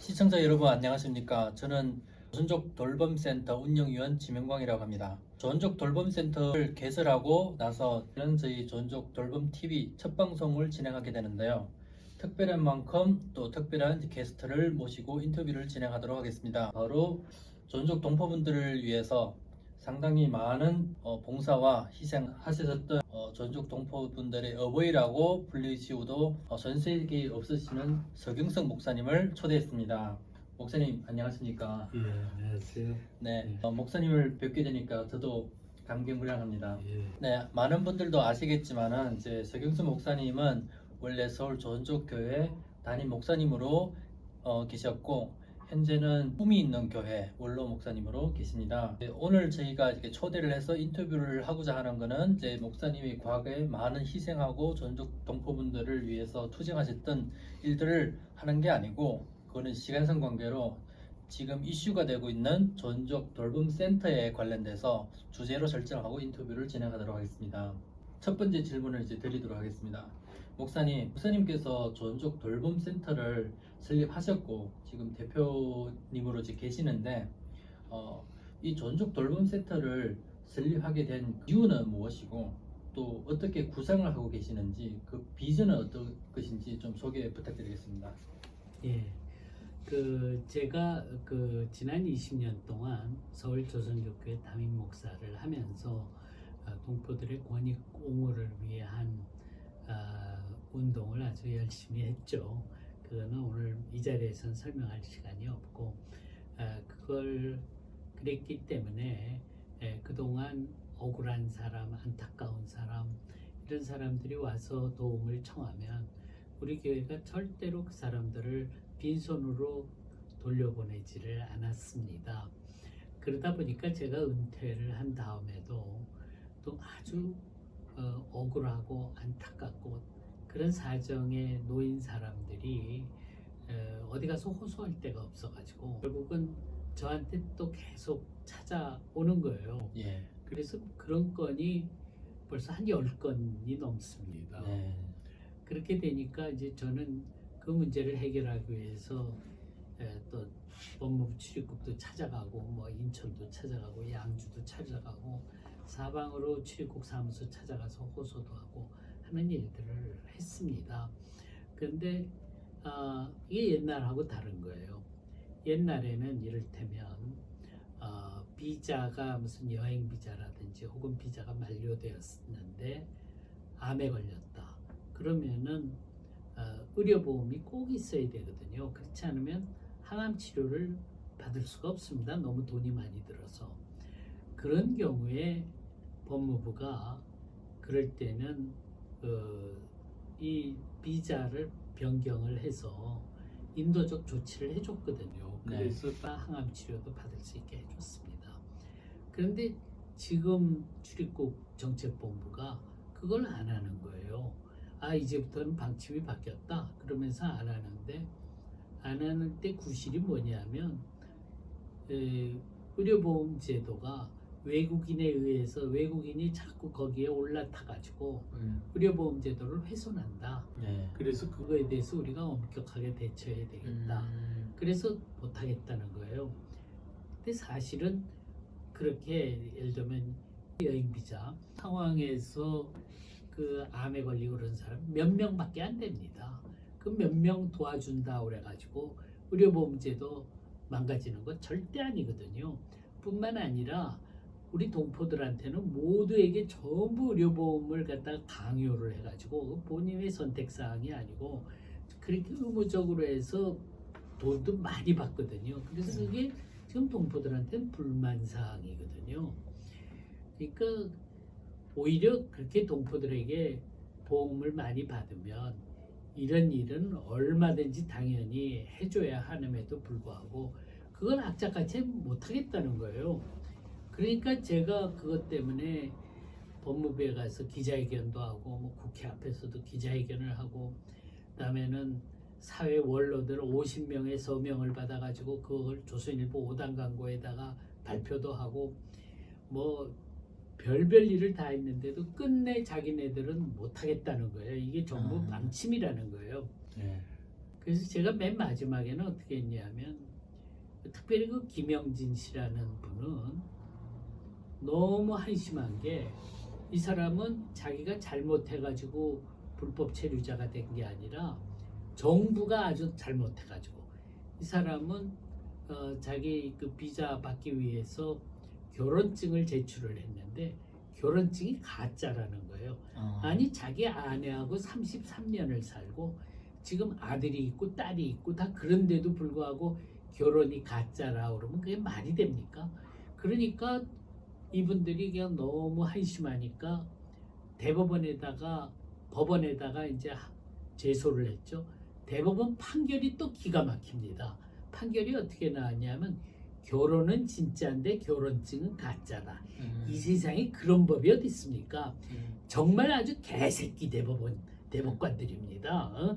시청자 여러분 안녕하십니까? 저는 조선족 돌봄센터 운영위원 지명광이라고 합니다. 조선족 돌봄센터를 개설하고 나서 저희 조선족 돌봄TV 첫 방송을 진행하게 되는데요. 특별한 만큼 또 특별한 게스트를 모시고 인터뷰를 진행하도록 하겠습니다. 바로 조선족 동포분들을 위해서 상당히 많은 봉사와 희생하셨던 조선족 동포분들의 어버이라고 불리시고도 전 세계에 없으시는 서경석 목사님을 초대했습니다. 목사님 안녕하십니까? 예, 안녕하세요. 네, 목사님을 뵙게 되니까 저도 감개무량합니다. 예, 네, 많은 분들도 아시겠지만은 이제 서경석 목사님은 원래 서울 조선족 교회 담임 목사님으로 계셨고 현재는 꿈이 있는 교회 원로 목사님으로 계십니다. 네, 오늘 저희가 이렇게 초대를 해서 인터뷰를 하고자 하는 것은 이제 목사님이 과거에 많은 희생하고 조선족 동포분들을 위해서 투쟁하셨던 일들을 하는 게 아니고 그거는 시간상 관계로 지금 이슈가 되고 있는 조선족 돌봄센터에 관련돼서 주제로 설정하고 인터뷰를 진행하도록 하겠습니다. 첫 번째 질문을 이제 드리도록 하겠습니다. 목사님께서 조선족 돌봄센터를 설립하셨고 지금 대표님으로 이제 계시는데 이 조선족 돌봄센터를 설립하게 된 이유는 무엇이고 또 어떻게 구상을 하고 계시는지 그 비전은 어떤 것인지 좀 소개 부탁드리겠습니다. 예. 제가 지난 20년 동안 서울 조선족교회 담임 목사를 하면서 동포들의 권익 옹호를 위한 운동을 아주 열심히 했죠. 그거는 오늘 이 자리에서는 설명할 시간이 없고 그걸 그랬기 때문에 그동안 억울한 사람, 안타까운 사람 이런 사람들이 와서 도움을 청하면 우리 교회가 절대로 그 사람들을 빈손으로 돌려보내지를 않았습니다. 그러다 보니까 제가 은퇴를 한 다음에도 또 아주 억울하고 안타깝고 그런 사정에 놓인 사람들이 어디 가서 호소할 데가 없어가지고 결국은 저한테 또 계속 찾아오는 거예요. 예. 그래서 그런 건이 벌써 한 10건이 넘습니다. 네. 그렇게 되니까 이제 저는 그 문제를 해결하기 위해서 또 법무부 출입국도 찾아가고 뭐 인천도 찾아가고 양주도 찾아가고 사방으로 출입국 사무소 찾아가서 호소도 하고 하는 일들을 했습니다. 그런데 이게 옛날하고 다른 거예요. 옛날에는 이를테면 비자가 무슨 여행 비자라든지 혹은 비자가 만료되었는데 암에 걸렸다. 그러면은 의료보험이 꼭 있어야 되거든요. 그렇지 않으면 항암 치료를 받을 수가 없습니다. 너무 돈이 많이 들어서. 그런 경우에 법무부가 그럴 때는 이 비자를 변경을 해서 인도적 조치를 해줬거든요. 네. 그래서 항암 치료도 받을 수 있게 해줬습니다. 그런데 지금 출입국 정책본부가 그걸 안 하는 거예요. 이제부터는 방침이 바뀌었다 그러면서 안 하는데 안 하는 때 구실이 뭐냐면 의료보험 제도가 외국인에 의해서 외국인이 자꾸 거기에 올라타 가지고 의료보험 제도를 훼손한다. 네. 그래서 그거에 대해서 우리가 엄격하게 대처해야 되겠다. 그래서 못하겠다는 거예요. 근데 사실은 그렇게 예를 들면 여행 비자 상황에서 그 암에 걸리고 그런 사람 몇 명밖에 안 됩니다. 그 몇 명 도와준다 그래가지고 의료보험제도 망가지는 건 절대 아니거든요. 뿐만 아니라 우리 동포들한테는 모두에게 전부 의료보험을 갖다가 강요를 해가지고 본인의 선택사항이 아니고 그렇게 의무적으로 해서 돈도 많이 받거든요. 그래서 그게 지금 동포들한테는 불만사항이거든요. 그러니까 오히려 그렇게 동포들에게 보험을 많이 받으면 이런 일은 얼마든지 당연히 해줘야 하는데도 불구하고 그걸 악착같이 못하겠다는 거예요. 그러니까 제가 그것 때문에 법무부에 가서 기자회견도 하고 뭐 국회 앞에서도 기자회견을 하고 그다음에는 사회 원로들 50명의 서명을 받아가지고 그걸 조선일보 5단 광고에다가 발표도 하고 뭐 별별 일을 다 했는데도 끝내 자기네들은 못하겠다는 거예요. 이게 전부 방침이라는 거예요. 네. 그래서 제가 맨 마지막에는 어떻게 했냐면 특별히 그 김영진 씨라는 분은 너무 한심한 게 이 사람은 자기가 잘못해가지고 불법 체류자가 된 게 아니라 정부가 아주 잘못해가지고 이 사람은 자기 그 비자 받기 위해서 결혼증을 제출을 했는데 결혼증이 가짜라는 거예요. 아니 자기 아내하고 33년을 살고 지금 아들이 있고 딸이 있고 다 그런데도 불구하고 결혼이 가짜라 그러면 그게 말이 됩니까? 그러니까 이분들이 그냥 너무 한심하니까 법원에다가 이제 제소를 했죠. 대법원 판결이 또 기가 막힙니다. 판결이 어떻게 나왔냐면 결혼은 진짜인데 결혼증은 가짜다. 이 세상에 그런 법이 어디 있습니까? 정말 아주 개새끼 대법관들입니다.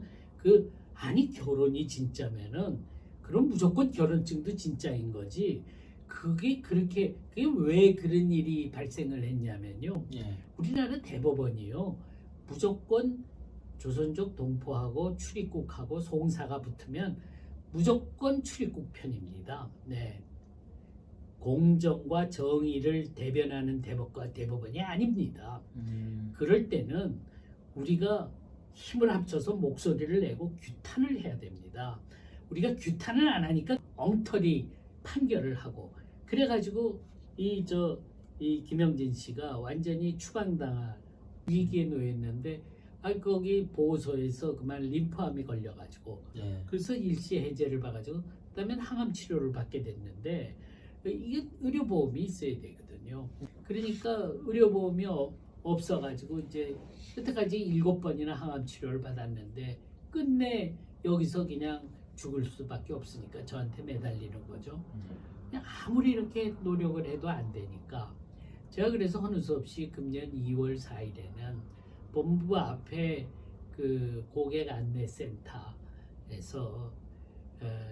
아니 결혼이 진짜면은 그럼 무조건 결혼증도 진짜인 거지. 그게 왜 그런 일이 발생을 했냐면요. 예. 우리나라 대법원이요. 무조건 조선족 동포하고 출입국하고 송사가 붙으면 무조건 출입국 편입니다. 네. 공정과 정의를 대변하는 대법원이 아닙니다. 그럴 때는 우리가 힘을 합쳐서 목소리를 내고 규탄을 해야 됩니다. 우리가 규탄을 안 하니까 엉터리 판결을 하고 그래가지고 이 김영진 씨가 완전히 추방당할 위기에 놓였는데 거기 보호소에서 그만 림프암이 걸려가지고 예. 그래서 일시 해제를 받아가지고 그다음에 항암 치료를 받게 됐는데 이게 의료보험이 있어야 되거든요. 그러니까 의료보험이 없어가지고 이제 여태까지 7번이나 항암 치료를 받았는데 끝내 여기서 그냥 죽을 수밖에 없으니까 저한테 매달리는 거죠. 그냥 아무리 이렇게 노력을 해도 안 되니까 제가 그래서 어느 수 없이 금년 2월 4일에는 본부 앞에 그 고객 안내센터에서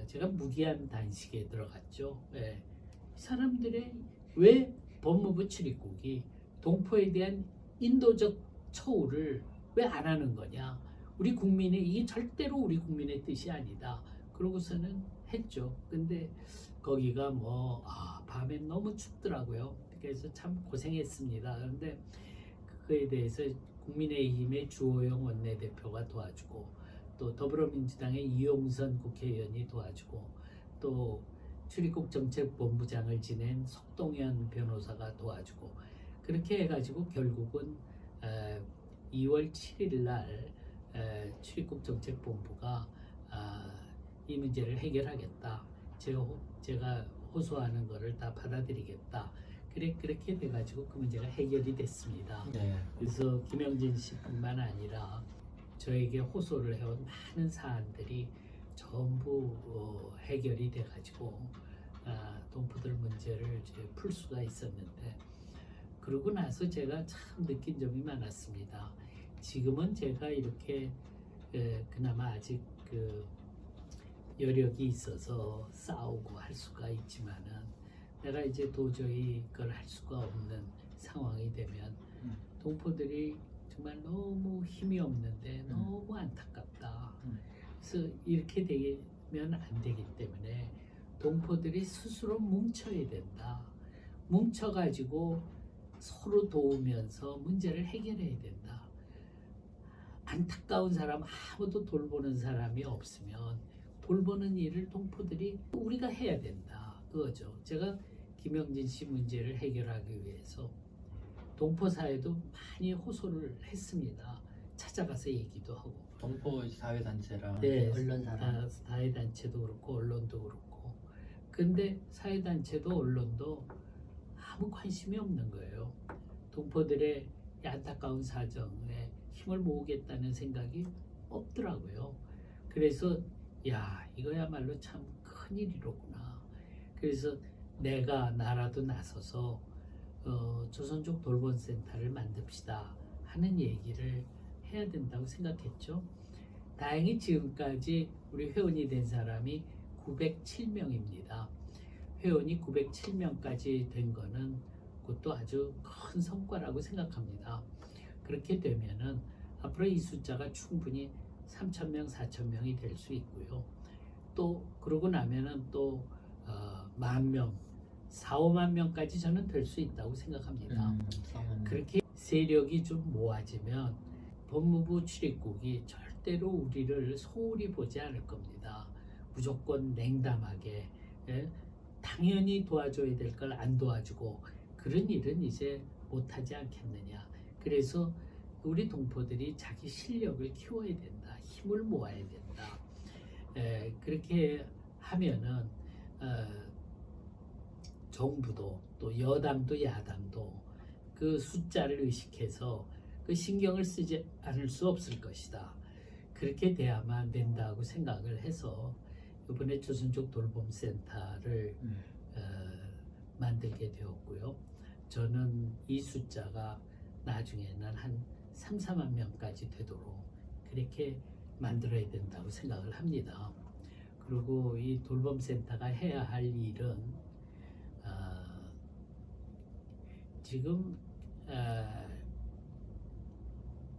제가 무기한 단식에 들어갔죠. 이 사람들의 왜 법무부 출입국이 동포에 대한 인도적 처우를 왜 안 하는 거냐? 이게 절대로 우리 국민의 뜻이 아니다. 그러고서는 했죠. 근데 거기가 밤엔 너무 춥더라고요. 그래서 참 고생했습니다. 그런데 그거에 대해서 국민의힘의 주호영 원내대표가 도와주고 또 더불어민주당의 이용선 국회의원이 도와주고 또 출입국정책본부장을 지낸 석동현 변호사가 도와주고 그렇게 해가지고 결국은 2월 7일 날 출입국정책본부가 이 문제를 해결하겠다. 제가 호소하는 거를 다 받아들이겠다. 그렇게 돼가지고 그 문제가 해결이 됐습니다. 네. 그래서 김영진 씨뿐만 아니라 저에게 호소를 해온 많은 사안들이 전부 해결이 돼가지고 동포들 문제를 이제 풀 수가 있었는데 그러고 나서 제가 참 느낀 점이 많았습니다. 지금은 제가 이렇게 그나마 아직 그 여력이 있어서 싸우고 할 수가 있지만은 내가 이제 도저히 그걸 할 수가 없는 상황이 되면 동포들이 정말 너무 힘이 없는데 너무 안타깝다. 그래서 이렇게 되면 안 되기 때문에 동포들이 스스로 뭉쳐야 된다. 뭉쳐가지고 서로 도우면서 문제를 해결해야 된다. 안타까운 사람 아무도 돌보는 사람이 없으면 돌보는 일을 동포들이 우리가 해야 된다. 그거죠. 제가 김영진 씨 문제를 해결하기 위해서 동포 사회도 많이 호소를 했습니다. 찾아가서 얘기도 하고. 동포 사회단체랑 네, 언론사랑 사회단체도 그렇고 언론도 그렇고. 근데 사회단체도 언론도 아무 관심이 없는 거예요. 동포들의 안타까운 사정에 힘을 모으겠다는 생각이 없더라고요. 그래서 이거야말로 참 큰일이로구나. 그래서 나라도 나서서 조선족 돌봄센터를 만듭시다 하는 얘기를 해야 된다고 생각했죠. 다행히 지금까지 우리 회원이 된 사람이 907명입니다. 회원이 907명까지 된 거는 그것도 아주 큰 성과라고 생각합니다. 그렇게 되면은 앞으로 이 숫자가 충분히 3,000명, 4,000명이 될 수 있고요. 또 그러고 나면은 또 10,000명, 4, 5만 명까지 저는 될 수 있다고 생각합니다. 그렇게 세력이 좀 모아지면 법무부 출입국이 절대로 우리를 소홀히 보지 않을 겁니다. 무조건 냉담하게, 예? 당연히 도와줘야 될 걸 안 도와주고 그런 일은 이제 못하지 않겠느냐. 그래서 우리 동포들이 자기 실력을 키워야 된다. 힘을 모아야 된다. 그렇게 하면은 정부도 또 여당도 야당도 그 숫자를 의식해서 그 신경을 쓰지 않을 수 없을 것이다. 그렇게 돼야만 된다고 생각을 해서 이번에 조선족 돌봄센터를 만들게 되었고요. 저는 이 숫자가 나중에는 한 3, 4만 명까지 되도록 그렇게 만들어야 된다고 생각을 합니다. 그리고 이 돌봄센터가 해야 할 일은 지금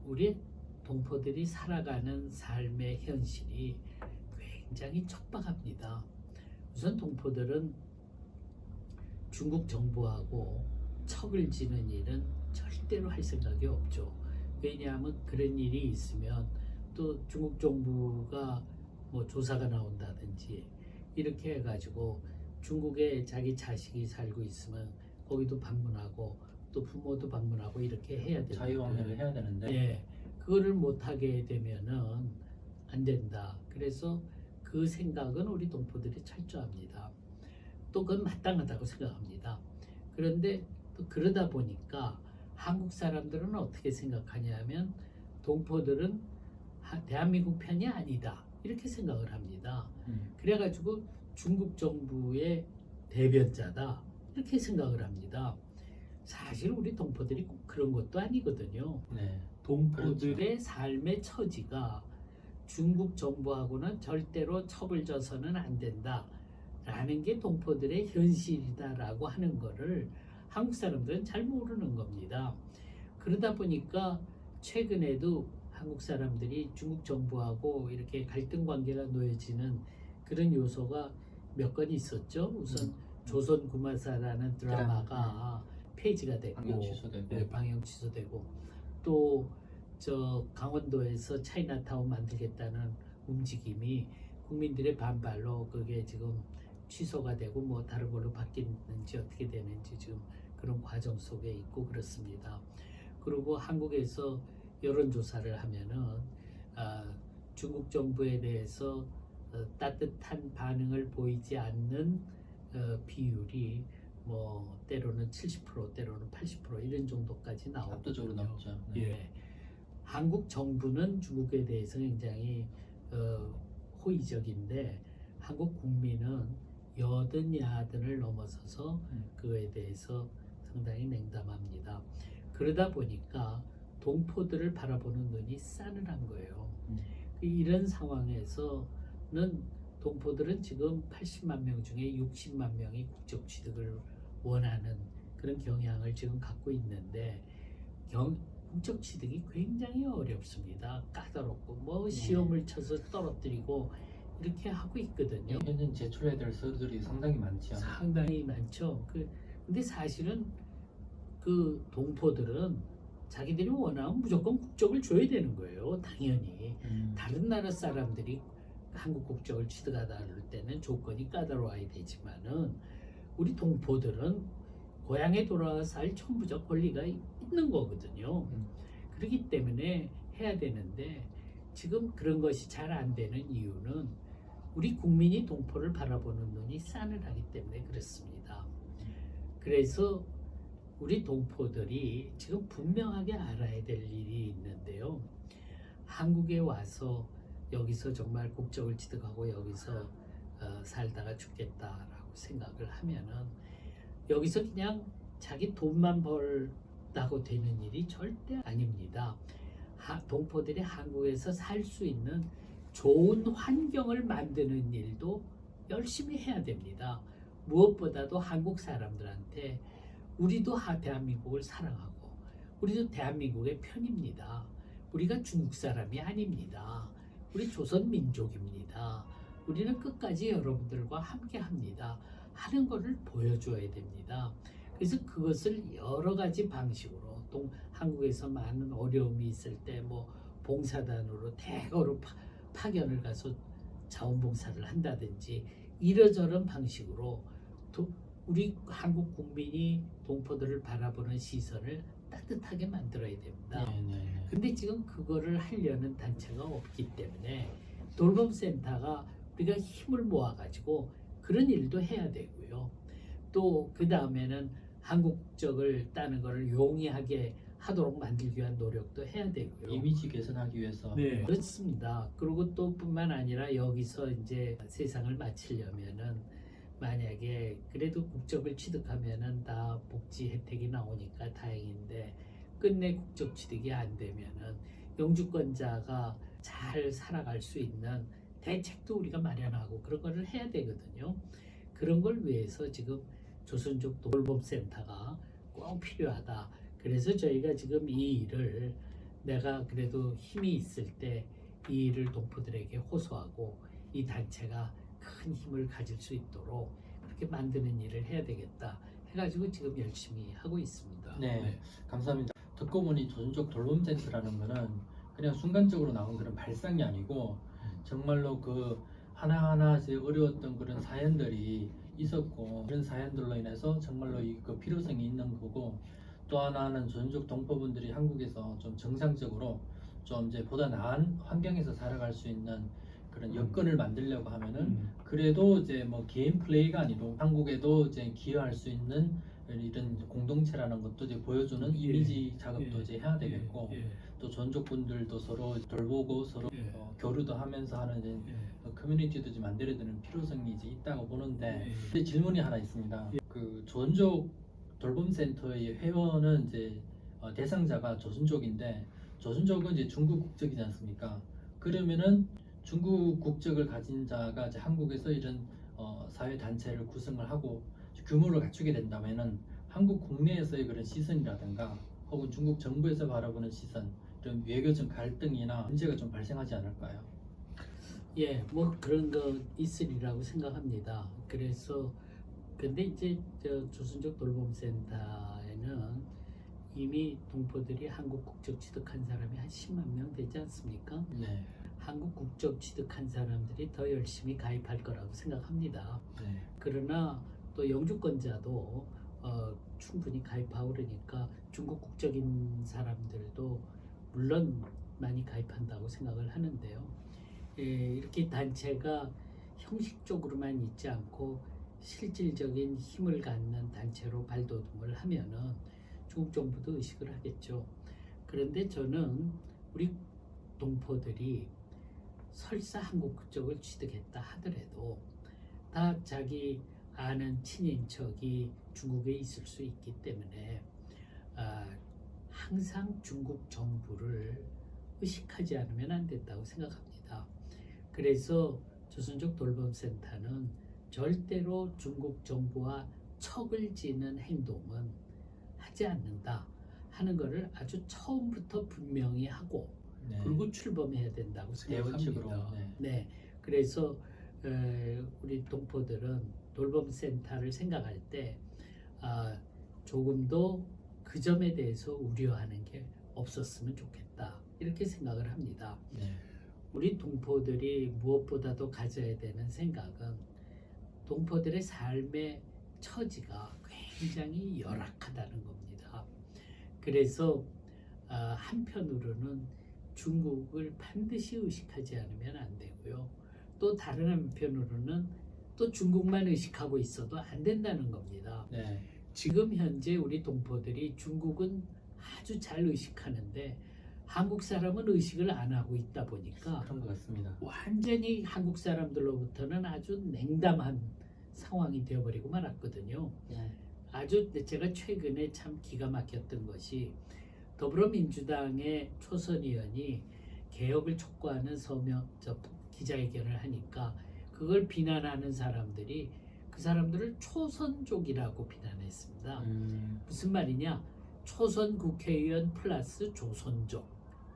우리 동포들이 살아가는 삶의 현실이 굉장히 척박합니다. 우선 동포들은 중국 정부하고 척을 지는 일은 절대로 할 생각이 없죠. 왜냐하면 그런 일이 있으면 또 중국 정부가 뭐 조사가 나온다든지 이렇게 해가지고 중국에 자기 자식이 살고 있으면 거기도 방문하고 또 부모도 방문하고 이렇게 해야 되는데 자유왕래를 해야 되는데 예, 그거를 못하게 되면은 안 된다. 그래서 그 생각은 우리 동포들이 철저합니다. 또 그건 마땅하다고 생각합니다. 그런데 또 그러다 보니까 한국 사람들은 어떻게 생각하냐면 동포들은 대한민국 편이 아니다. 이렇게 생각을 합니다. 그래가지고 중국 정부의 대변자다. 이렇게 생각을 합니다. 사실 우리 동포들이 꼭 그런 것도 아니거든요. 네. 동포들의 그렇죠. 삶의 처지가 중국 정부하고는 절대로 척을 져서는 안 된다 라는 게 동포들의 현실이다라고 하는 거를 한국 사람들은 잘 모르는 겁니다. 그러다 보니까 최근에도 한국 사람들이 중국 정부하고 이렇게 갈등 관계가 놓여지는 그런 요소가 몇 건 있었죠. 우선 조선 구마사라는 드라마가 폐지가 됐고 방영 취소되고. 네, 방영 취소되고 또 저 강원도에서 차이나타운 만들겠다는 움직임이 국민들의 반발로 그게 지금 취소가 되고 뭐 다른 걸로 바뀌는지 어떻게 되는지 지금 그런 과정 속에 있고 그렇습니다. 그리고 한국에서 여론조사를 하면은 중국 정부에 대해서 따뜻한 반응을 보이지 않는 비율이 뭐 때로는 70% 때로는 80% 이런 정도까지 나오거든요. 압도적으로 높죠. 네. 예. 한국 정부는 중국에 대해서 굉장히 호의적인데 한국 국민은 여든 야든을 넘어서서 그거에 대해서 상당히 냉담합니다. 그러다 보니까 동포들을 바라보는 눈이 싸늘한 거예요. 이런 상황에서는 동포들은 지금 80만 명 중에 60만 명이 국적 취득을 원하는 그런 경향을 지금 갖고 있는데 국적 취득이 굉장히 어렵습니다. 까다롭고 뭐 시험을 쳐서 떨어뜨리고 이렇게 하고 있거든요. 현재 제출해야 될 서류들이 상당히 많죠. 상당히 많죠. 근데 사실은 그 동포들은 자기들이 원하면 무조건 국적을 줘야 되는 거예요. 당연히. 다른 나라 사람들이 한국 국적을 취득하다 할 때는 조건이 까다로워야 되지만은 우리 동포들은 고향에 돌아와 살 천부적 권리가 있는 거거든요. 그렇기 때문에 해야 되는데 지금 그런 것이 잘 안 되는 이유는 우리 국민이 동포를 바라보는 눈이 싸늘하기 때문에 그렇습니다. 그래서 우리 동포들이 지금 분명하게 알아야 될 일이 있는데요. 한국에 와서 여기서 정말 국적을 취득하고 여기서 살다가 죽겠다라고 생각을 하면은 여기서 그냥 자기 돈만 벌다고 되는 일이 절대 아닙니다. 동포들이 한국에서 살 수 있는 좋은 환경을 만드는 일도 열심히 해야 됩니다. 무엇보다도 한국 사람들한테 우리도 대한민국을 사랑하고 우리도 대한민국의 편입니다. 우리가 중국 사람이 아닙니다. 우리 조선민족입니다. 우리는 끝까지 여러분들과 함께합니다. 하는 것을 보여줘야 됩니다. 그래서 그것을 여러 가지 방식으로 한국에서 많은 어려움이 있을 때 뭐 봉사단으로 대거로 파견을 가서 자원봉사를 한다든지 이러저런 방식으로 우리 한국 국민이 동포들을 바라보는 시선을 따뜻하게 만들어야 됩니다. 네. 근데 지금 그거를 하려는 단체가 없기 때문에 돌봄센터가 우리가 힘을 모아가지고 그런 일도 해야 되고요. 또 그 다음에는 한국 국적을 따는 것을 용이하게 하도록 만들기 위한 노력도 해야 되고요. 이미지 개선하기 위해서. 네, 그렇습니다. 그리고 또 뿐만 아니라 여기서 이제 세상을 마치려면은 만약에 그래도 국적을 취득하면은 다 복지 혜택이 나오니까 다행인데 끝내 국적 취득이 안 되면은 영주권자가 잘 살아갈 수 있는 대책도 우리가 마련하고 그런 거를 해야 되거든요. 그런 걸 위해서 지금 조선족 돌봄센터가 꼭 필요하다. 그래서 저희가 지금 이 일을 내가 그래도 힘이 있을 때 이 일을 동포들에게 호소하고 이 단체가 큰 힘을 가질 수 있도록 그렇게 만드는 일을 해야 되겠다 해가지고 지금 열심히 하고 있습니다. 네, 감사합니다. 듣고 보니 조선족 돌봄센터라는 거는 그냥 순간적으로 나온 그런 발상이 아니고 정말로 그 하나하나 이제 어려웠던 그런 사연들이 있었고 그런 사연들로 인해서 정말로 그 필요성이 있는 거고 또 하나는 조선족 동포분들이 한국에서 좀 정상적으로 좀 이제 보다 나은 환경에서 살아갈 수 있는 그런 여건을 만들려고 하면은 그래도 이제 뭐 개인 플레이가 아니고 한국에도 이제 기여할 수 있는 이런 공동체라는 것도 이제 보여주는 이미지 작업도 이제 해야 되겠고 또 전족분들도 서로 돌보고 서로 교류도 하면서 하는 이제 커뮤니티도 좀 만들어야 되는 필요성이 이제 있다고 보는데 근데 질문이 하나 있습니다. 그 조선족 돌봄센터의 회원은 이제 대상자가 조선족인데 조선족은 이제 중국 국적이지 않습니까? 그러면은 중국 국적을 가진 자가 이제 한국에서 이런 사회 단체를 구성을 하고 규모를 갖추게 된다면은 한국 국내에서의 그런 시선이라든가 혹은 중국 정부에서 바라보는 시선 이런 외교적 갈등이나 문제가 좀 발생하지 않을까요? 예, 뭐 그런 거 있으리라고 생각합니다. 그래서 근데 이제 저 조선족 돌봄센터에는 이미 동포들이 한국 국적 취득한 사람이 한 10만 명 되지 않습니까? 네. 한국 국적 취득한 사람들이 더 열심히 가입할 거라고 생각합니다. 네. 그러나 또 영주권자도 충분히 가입하고 그러니까 중국 국적인 사람들도 물론 많이 가입한다고 생각을 하는데요. 이렇게 단체가 형식적으로만 있지 않고 실질적인 힘을 갖는 단체로 발돋움을 하면은 중국 정부도 의식을 하겠죠. 그런데 저는 우리 동포들이 설사 한국 국적을 취득했다 하더라도 다 자기 아는 친인척이 중국에 있을 수 있기 때문에 항상 중국 정부를 의식하지 않으면 안 된다고 생각합니다. 그래서 조선족 돌봄센터는 절대로 중국 정부와 척을 지는 행동은 하지 않는다 하는 것을 아주 처음부터 분명히 하고 네. 그리고 출범해야 된다고 대원칙으로, 생각합니다. 네. 그래서 우리 동포들은 돌봄센터를 생각할 때 조금도 그 점에 대해서 우려하는 게 없었으면 좋겠다 이렇게 생각을 합니다. 네. 우리 동포들이 무엇보다도 가져야 되는 생각은 동포들의 삶의 처지가 굉장히 열악하다는 겁니다. 그래서 한편으로는 중국을 반드시 의식하지 않으면 안 되고요. 또 다른 한편으로는 또 중국만 의식하고 있어도 안 된다는 겁니다. 네. 지금 현재 우리 동포들이 중국은 아주 잘 의식하는데 한국 사람은 의식을 안 하고 있다 보니까 그런 것 같습니다. 완전히 한국 사람들로부터는 아주 냉담한 상황이 되어버리고 말았거든요. 네. 아주 제가 최근에 참 기가 막혔던 것이 더불어민주당의 초선 의원이 개혁을 촉구하는 기자회견을 하니까 그걸 비난하는 사람들이 그 사람들을 초선족이라고 비난했습니다. 무슨 말이냐? 초선 국회의원 플러스 조선족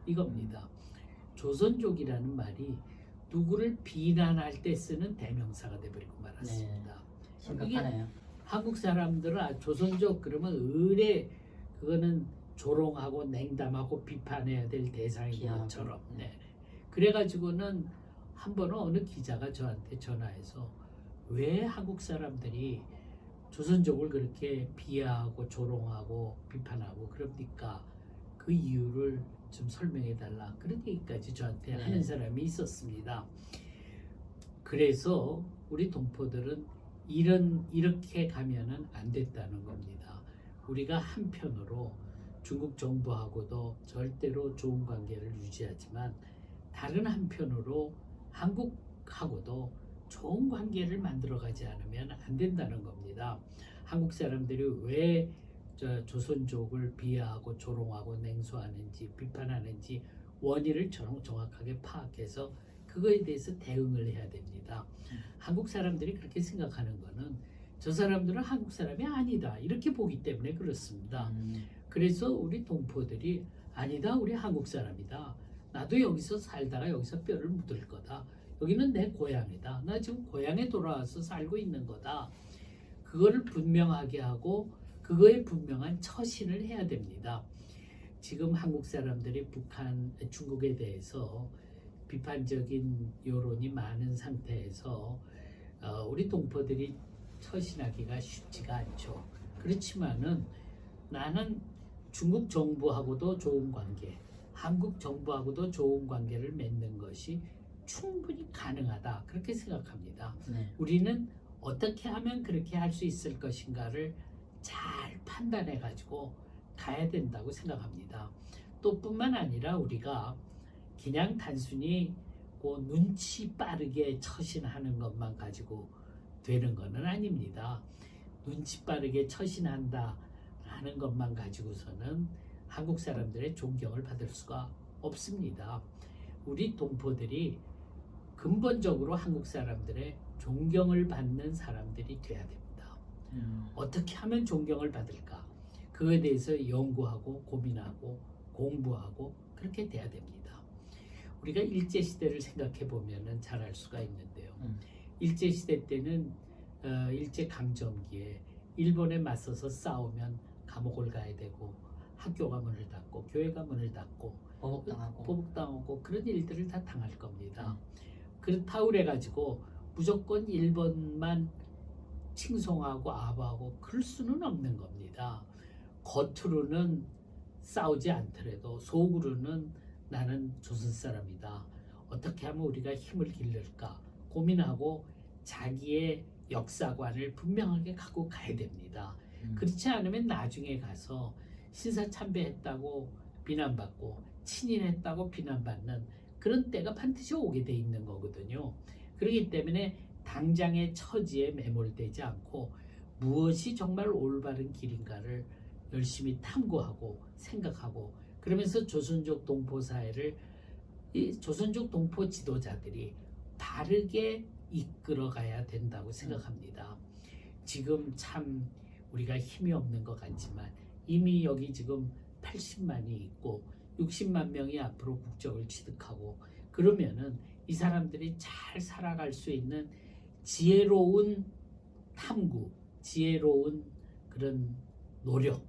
이겁니다. 조선족이라는 말이 누구를 비난할 때 쓰는 대명사가 돼버리고 말았습니다. 심각하네요. 한국 사람들은 조선족 그러면 의뢰 그거는 조롱하고 냉담하고 비판해야 될 대상인 비하하고. 것처럼. 네. 그래가지고는 한 번은 어느 기자가 저한테 전화해서 왜 한국 사람들이 조선족을 그렇게 비하하고 조롱하고 비판하고 그럽니까? 그 이유를 좀 설명해 달라. 그런 얘기까지 저한테 네. 하는 사람이 있었습니다. 그래서 우리 동포들은 이렇게 가면은 안 됐다는 겁니다. 우리가 한편으로 중국 정부하고도 절대로 좋은 관계를 유지하지만 다른 한편으로 한국하고도 좋은 관계를 만들어가지 않으면 안 된다는 겁니다. 한국 사람들이 왜 조선족을 비하하고 조롱하고 냉소하는지 비판하는지 원인을 정확하게 파악해서 그거에 대해서 대응을 해야 됩니다. 한국 사람들이 그렇게 생각하는 거는 저 사람들은 한국 사람이 아니다 이렇게 보기 때문에 그렇습니다. 그래서 우리 동포들이 아니다 우리 한국 사람이다. 나도 여기서 살다가 여기서 뼈를 묻을 거다. 여기는 내 고향이다. 나 지금 고향에 돌아와서 살고 있는 거다. 그거를 분명하게 하고 그거에 분명한 처신을 해야 됩니다. 지금 한국 사람들이 중국에 대해서 비판적인 여론이 많은 상태에서 우리 동포들이 처신하기가 쉽지가 않죠. 그렇지만은 나는 중국 정부하고도 좋은 관계, 한국 정부하고도 좋은 관계를 맺는 것이 충분히 가능하다. 그렇게 생각합니다. 네. 우리는 어떻게 하면 그렇게 할 수 있을 것인가를 잘 판단해 가지고 가야 된다고 생각합니다. 또 뿐만 아니라 우리가 그냥 단순히 그 눈치 빠르게 처신하는 것만 가지고 되는 것은 아닙니다. 눈치 빠르게 처신한다 하는 것만 가지고서는 한국 사람들의 존경을 받을 수가 없습니다. 우리 동포들이 근본적으로 한국 사람들의 존경을 받는 사람들이 돼야 됩니다. 어떻게 하면 존경을 받을까? 그거에 대해서 연구하고 고민하고 공부하고 그렇게 돼야 됩니다. 우리가 일제시대를 생각해 보면 잘 알 수가 있는데요. 일제시대 때는 일제강점기에 일본에 맞서서 싸우면 감옥을 가야 되고 학교가 문을 닫고 교회가 문을 닫고 보복당하고 그런 일들을 다 당할 겁니다. 그렇다고 그래가지고 무조건 일본만 칭송하고 아부하고 그럴 수는 없는 겁니다. 겉으로는 싸우지 않더라도 속으로는 나는 조선 사람이다. 어떻게 하면 우리가 힘을 기를까 고민하고 자기의 역사관을 분명하게 갖고 가야 됩니다. 그렇지 않으면 나중에 가서 신사참배했다고 비난받고 친일했다고 비난받는 그런 때가 반드시 오게 돼 있는 거거든요. 그렇기 때문에 당장의 처지에 매몰되지 않고 무엇이 정말 올바른 길인가를 열심히 탐구하고 생각하고 그러면서 조선족 동포 사회를 이 조선족 동포 지도자들이 바르게 이끌어가야 된다고 생각합니다. 지금 참 우리가 힘이 없는 것 같지만 이미 여기 지금 80만이 있고 60만 명이 앞으로 국적을 취득하고 그러면은 이 사람들이 잘 살아갈 수 있는 지혜로운 탐구, 지혜로운 그런 노력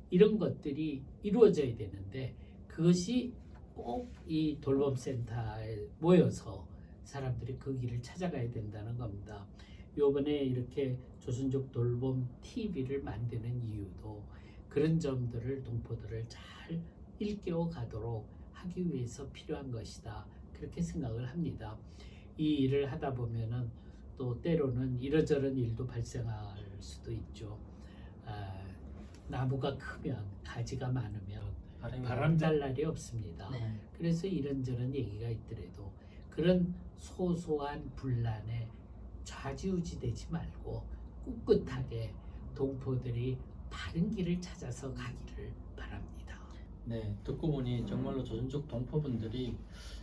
이런 것들이 이루어져야 되는데 그것이 꼭 이 돌봄센터에 모여서 사람들이 그 길을 찾아가야 된다는 겁니다. 요번에 이렇게 조선족 돌봄 TV를 만드는 이유도 그런 점들을 동포들을 잘 일깨워 가도록 하기 위해서 필요한 것이다. 그렇게 생각을 합니다. 이 일을 하다 보면은 또 때로는 이러저런 일도 발생할 수도 있죠. 나무가 크면 가지가 많으면 바람 잘 날이 없습니다. 네. 그래서 이런저런 얘기가 있더라도 그런 소소한 분란에 좌지우지되지 말고 꿋꿋하게 동포들이 바른 길을 찾아서 가기를 바랍니다. 네, 듣고 보니 정말로 조선족 동포분들이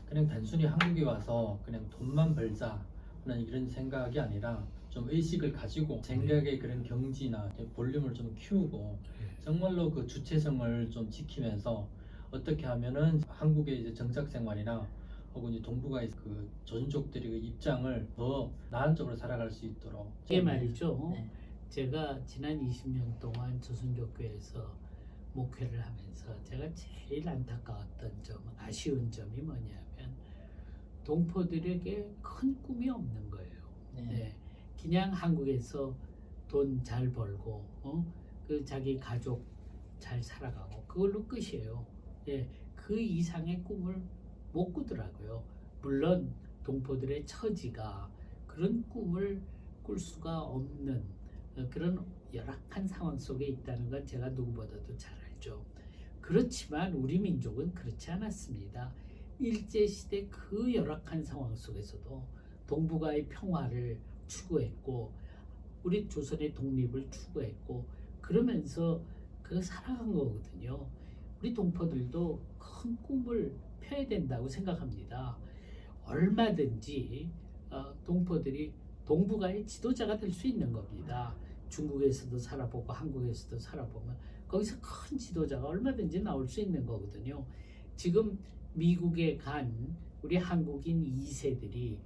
그냥 단순히 한국에 와서 그냥 돈만 벌자 하는 이런 생각이 아니라 좀 의식을 가지고 생각의 그런 경지나 볼륨을 좀 키우고 정말로 그 주체성을 좀 지키면서 어떻게 하면은 한국의 이제 정착 생활이나 혹은 이제 동북아의 그 조선족들의 그 입장을 더 나은 쪽으로 살아갈 수 있도록 이게 말이죠. 네. 제가 지난 20년 동안 조선족교에서 목회를 하면서 제가 제일 안타까웠던 점, 아쉬운 점이 뭐냐면 동포들에게 큰 꿈이 없는 거예요. 네. 그냥 한국에서 돈 잘 벌고, 그 자기 가족 잘 살아가고 그걸로 끝이에요. 예, 그 이상의 꿈을 못 꾸더라고요. 물론 동포들의 처지가 그런 꿈을 꿀 수가 없는 그런 열악한 상황 속에 있다는 건 제가 누구보다도 잘 알죠. 그렇지만 우리 민족은 그렇지 않았습니다. 일제시대 그 열악한 상황 속에서도 동북아의 평화를 추구했고 우리 조선의 독립을 추구했고 그러면서 그 살아간 거거든요. 우리 동포들도 큰 꿈을 펴야 된다고 생각합니다. 얼마든지 동포들이 동북아의 지도자가 될 수 있는 겁니다. 중국에서도 살아보고 한국에서도 살아보면 거기서 큰 지도자가 얼마든지 나올 수 있는 거거든요. 지금 미국에 간 우리 한국인 2세들이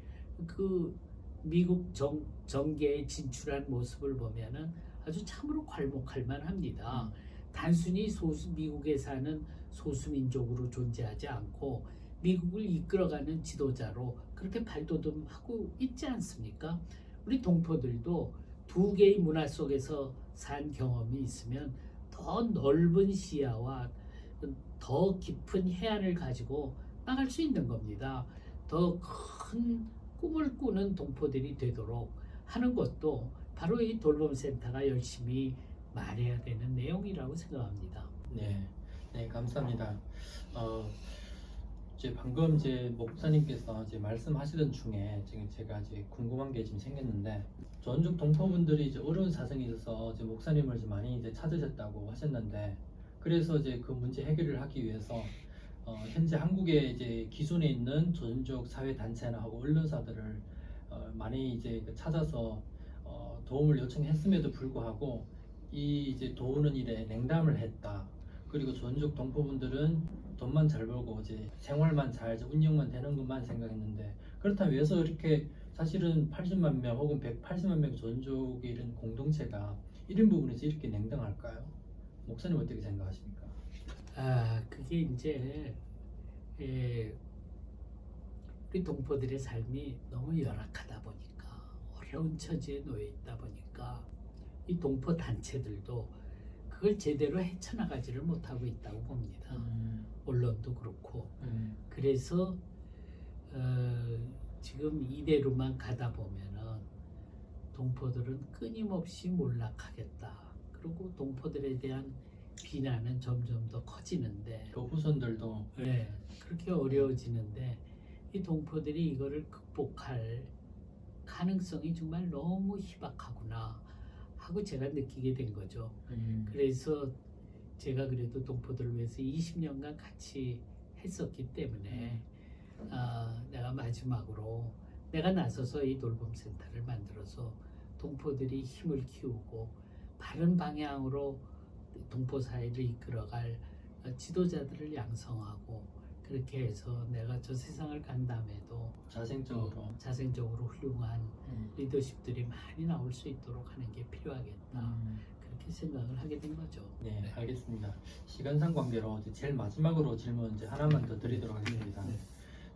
그 미국 정계에 진출한 모습을 보면은 아주 참으로 괄목할 만합니다. 단순히 미국에 사는 소수민족으로 존재하지 않고 미국을 이끌어가는 지도자로 그렇게 발돋움하고 있지 않습니까? 우리 동포들도 두 개의 문화 속에서 산 경험이 있으면 더 넓은 시야와 더 깊은 해안을 가지고 나갈 수 있는 겁니다. 더 큰 꿈을 꾸는 동포들이 되도록 하는 것도 바로 이 돌봄센터가 열심히 말해야 되는 내용이라고 생각합니다. 네, 감사합니다. 이제 방금 이제 목사님께서 이제 말씀하시던 중에 지금 제가 이제 궁금한 게 지금 생겼는데, 전juk 동포분들이 이제 어려운 사정이 있어서 이제 목사님을 이제 많이 이제 찾으셨다고 하셨는데, 그래서 이제 그 문제 해결을 하기 위해서 현재 한국에 이제 기존에 있는 조선족 사회 단체나 하고 언론사들을 많이 이제 찾아서 도움을 요청했음에도 불구하고 이 이제 도우는 일에 냉담을 했다. 그리고 조선족 동포분들은 돈만 잘 벌고 이제 생활만 잘 운영만 되는 것만 생각했는데, 그렇다면 왜서 이렇게 사실은 80만 명 혹은 180만 명 조선족의 이런 공동체가 이런 부분에서 이렇게 냉정할까요? 목사님 어떻게 생각하십니까? 그게 이제 우리 동포들의 삶이 너무 열악하다 보니까 어려운 처지에 놓여 있다 보니까 이 동포 단체들도 그걸 제대로 헤쳐나가지를 못하고 있다고 봅니다. 언론도 그렇고. 그래서 지금 이대로만 가다 보면은 동포들은 끊임없이 몰락하겠다. 그리고 동포들에 대한 비난은 점점 더 커지는데, 그 후손들도 네, 그렇게 어려워지는데 이 동포들이 이거를 극복할 가능성이 정말 너무 희박하구나 하고 제가 느끼게 된 거죠. 그래서 제가 그래도 동포들을 위해서 20년간 같이 했었기 때문에 내가 마지막으로 내가 나서서 이 돌봄센터를 만들어서 동포들이 힘을 키우고 바른 방향으로 동포 사회를 이끌어갈 지도자들을 양성하고 그렇게 해서 내가 저 세상을 간 다음에도 자생적으로 훌륭한 리더십들이 많이 나올 수 있도록 하는 게 필요하겠다. 그렇게 생각을 하게 된 거죠. 네, 알겠습니다. 시간상 관계로 이제 제일 마지막으로 질문 이제 하나만 더 드리도록 하겠습니다.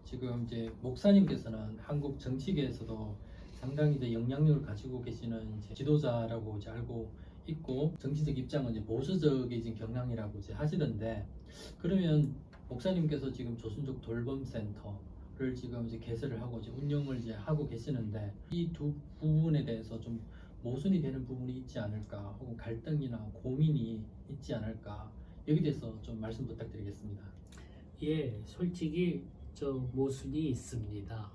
지금 이제 목사님께서는 한국 정치계에서도 상당히 이제 영향력을 가지고 계시는 이제 지도자라고 이제 알고 있고, 정치적 입장은 이제 보수적인 경향이라고 이제 하시던데, 그러면 목사님께서 지금 조선족 돌봄센터를 지금 이제 개설을 하고 이제 운영을 이제 하고 계시는데, 이 두 부분에 대해서 좀 모순이 되는 부분이 있지 않을까, 혹은 갈등이나 고민이 있지 않을까, 여기 대해서 좀 말씀 부탁드리겠습니다. 예, 솔직히 저 모순이 있습니다.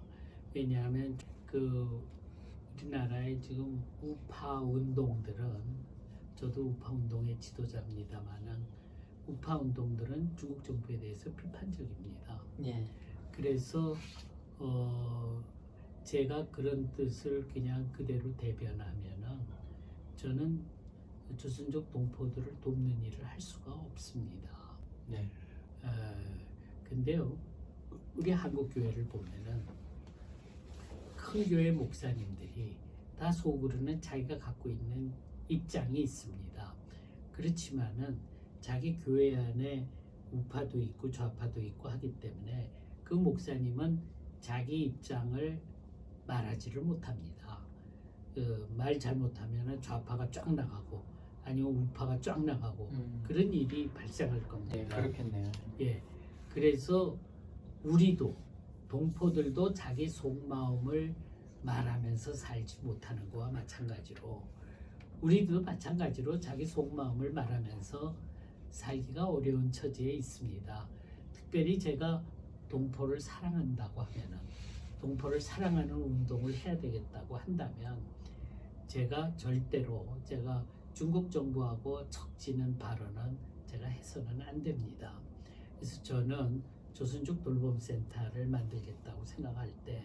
왜냐하면 그 우리나라의 지금 우파 운동들은, 저도 우파 운동의 지도자입니다만은 우파 운동들은 중국 정부에 대해서 비판적입니다. 그래서 제가 그런 뜻을 그냥 그대로 대변하면은 저는 조선족 동포들을 돕는 일을 할 수가 없습니다. 네. 근데요, 우리 한국 교회를 보면은 큰 교회 목사님들이 다 속으로는 자기가 갖고 있는 입장이 있습니다. 그렇지만은 자기 교회 안에 우파도 있고 좌파도 있고 하기 때문에 그 목사님은 자기 입장을 말하지를 못합니다. 말 잘못하면 좌파가 쫙 나가고 아니면 우파가 쫙 나가고 그런 일이 발생할 겁니다. 네, 그렇겠네요. 예, 그래서 우리도 동포들도 자기 속마음을 말하면서 살지 못하는 거와 마찬가지로 우리도 마찬가지로 자기 속마음을 말하면서 살기가 어려운 처지에 있습니다. 특별히 제가 동포를 사랑한다고 하면은 동포를 사랑하는 운동을 해야 되겠다고 한다면 제가 절대로 제가 중국 정부하고 척지는 발언은 제가 해서는 안 됩니다. 그래서 저는 조선족 돌봄센터를 만들겠다고 생각할 때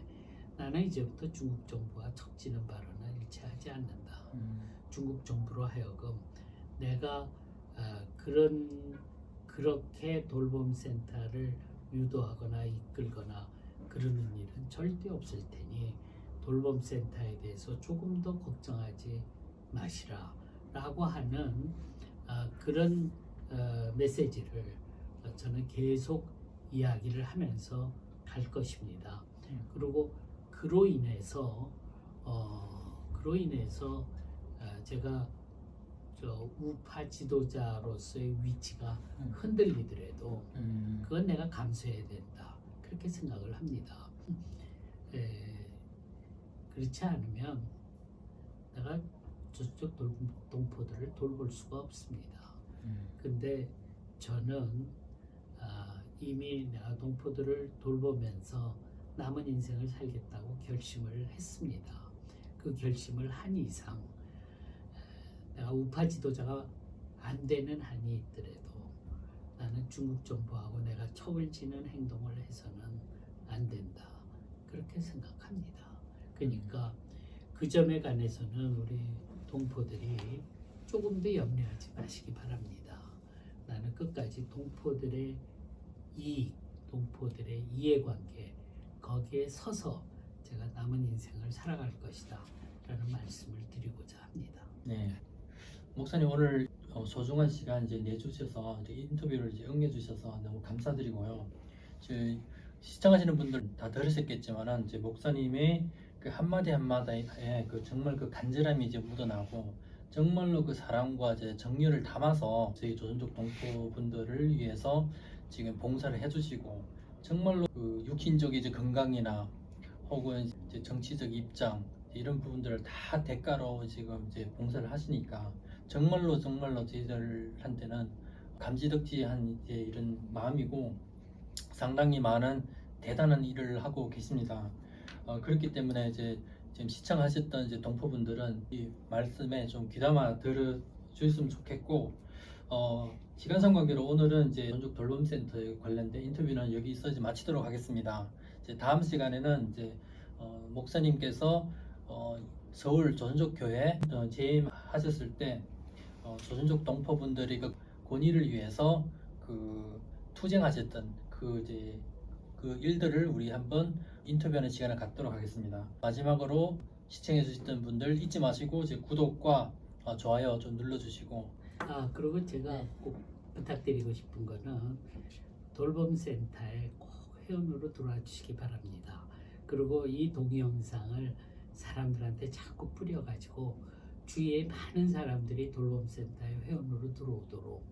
나는 이제부터 중국 정부와 척지는 발언을 일치하지 않는다. 중국 정부로 하여금 내가 그렇게 돌봄센터를 유도하거나 이끌거나 그러는 일은 절대 없을 테니 돌봄센터에 대해서 조금 더 걱정하지 마시라 라고 하는 그런 메시지를 저는 계속 이야기를 하면서 갈 것입니다. 그리고 그로 인해서 제가 저 우파 지도자로서의 위치가 흔들리더라도 그건 내가 감수해야 된다 그렇게 생각을 합니다. 그렇지 않으면 내가 저쪽 동포들을 돌볼 수가 없습니다. 근데 저는 이미 내가 동포들을 돌보면서 남은 인생을 살겠다고 결심을 했습니다. 그 결심을 한 이상 내가 우파 지도자가 안 되는 한이 있더라도 나는 중국 정부하고 내가 척을 지는 행동을 해서는 안 된다 그렇게 생각합니다. 그러니까 그 점에 관해서는 우리 동포들이 조금 더 염려하지 마시기 바랍니다. 나는 끝까지 동포들의 이익, 동포들의 이해관계 거기에 서서 제가 남은 인생을 살아갈 것이다 라는 말씀을 드리고자 합니다. 네, 목사님 오늘 소중한 시간 이제 내주셔서 이제 인터뷰를 이제 응해주셔서 너무 감사드리고요. 시청하시는 분들 다 들으셨겠지만은 이제 목사님의 그 한마디 한마디에 그 정말 그 간절함이 이제 묻어나고 정말로 그 사랑과 이제 정열을 담아서 저희 조선족 동포분들을 위해서 지금 봉사를 해주시고 정말로 그 육신적 이제 건강이나 혹은 이제 정치적 입장 이런 부분들을 다 대가로 지금 이제 봉사를 하시니까 정말로 저희들한테는 감지덕지한 이제 이런 마음이고 상당히 많은 대단한 일을 하고 계십니다. 그렇기 때문에 이제 지금 시청하셨던 이제 동포분들은 이 말씀에 좀 귀담아 들어주셨으면 좋겠고 시간상 관계로 오늘은 이제 전족 돌봄센터에 관련된 인터뷰는 여기서 이제 마치도록 하겠습니다. 이제 다음 시간에는 이제 목사님께서 서울 조선족 교회 재임하셨을 때 조선족 동포분들이 그 권위를 위해서 그 투쟁하셨던 그 일들을 우리 한번 인터뷰하는 시간을 갖도록 하겠습니다. 마지막으로 시청해 주셨던 분들 잊지 마시고 이제 구독과 좋아요 좀 눌러주시고 그리고 제가 꼭 부탁드리고 싶은 거는 돌봄센터에 꼭 회원으로 들어와 주시기 바랍니다. 그리고 이 동영상을 사람들한테 자꾸 뿌려가지고 주위에 많은 사람들이 돌봄센터에 회원으로 들어오도록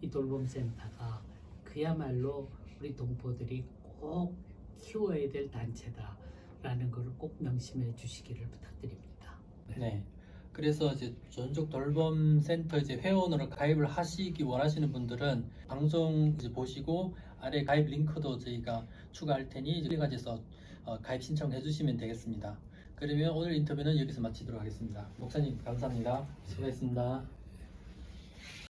이 돌봄센터가 그야말로 우리 동포들이 꼭 키워야 될 단체다라는 것을 꼭 명심해 주시기를 부탁드립니다. 네. 그래서 이제 조선족 돌봄센터 이제 회원으로 가입을 하시기 원하시는 분들은 방송 이제 보시고 아래 가입 링크도 저희가 추가할 테니 이제 가지서 가입 신청해 주시면 되겠습니다. 그러면 오늘 인터뷰는 여기서 마치도록 하겠습니다. 목사님 감사합니다. 수고했습니다.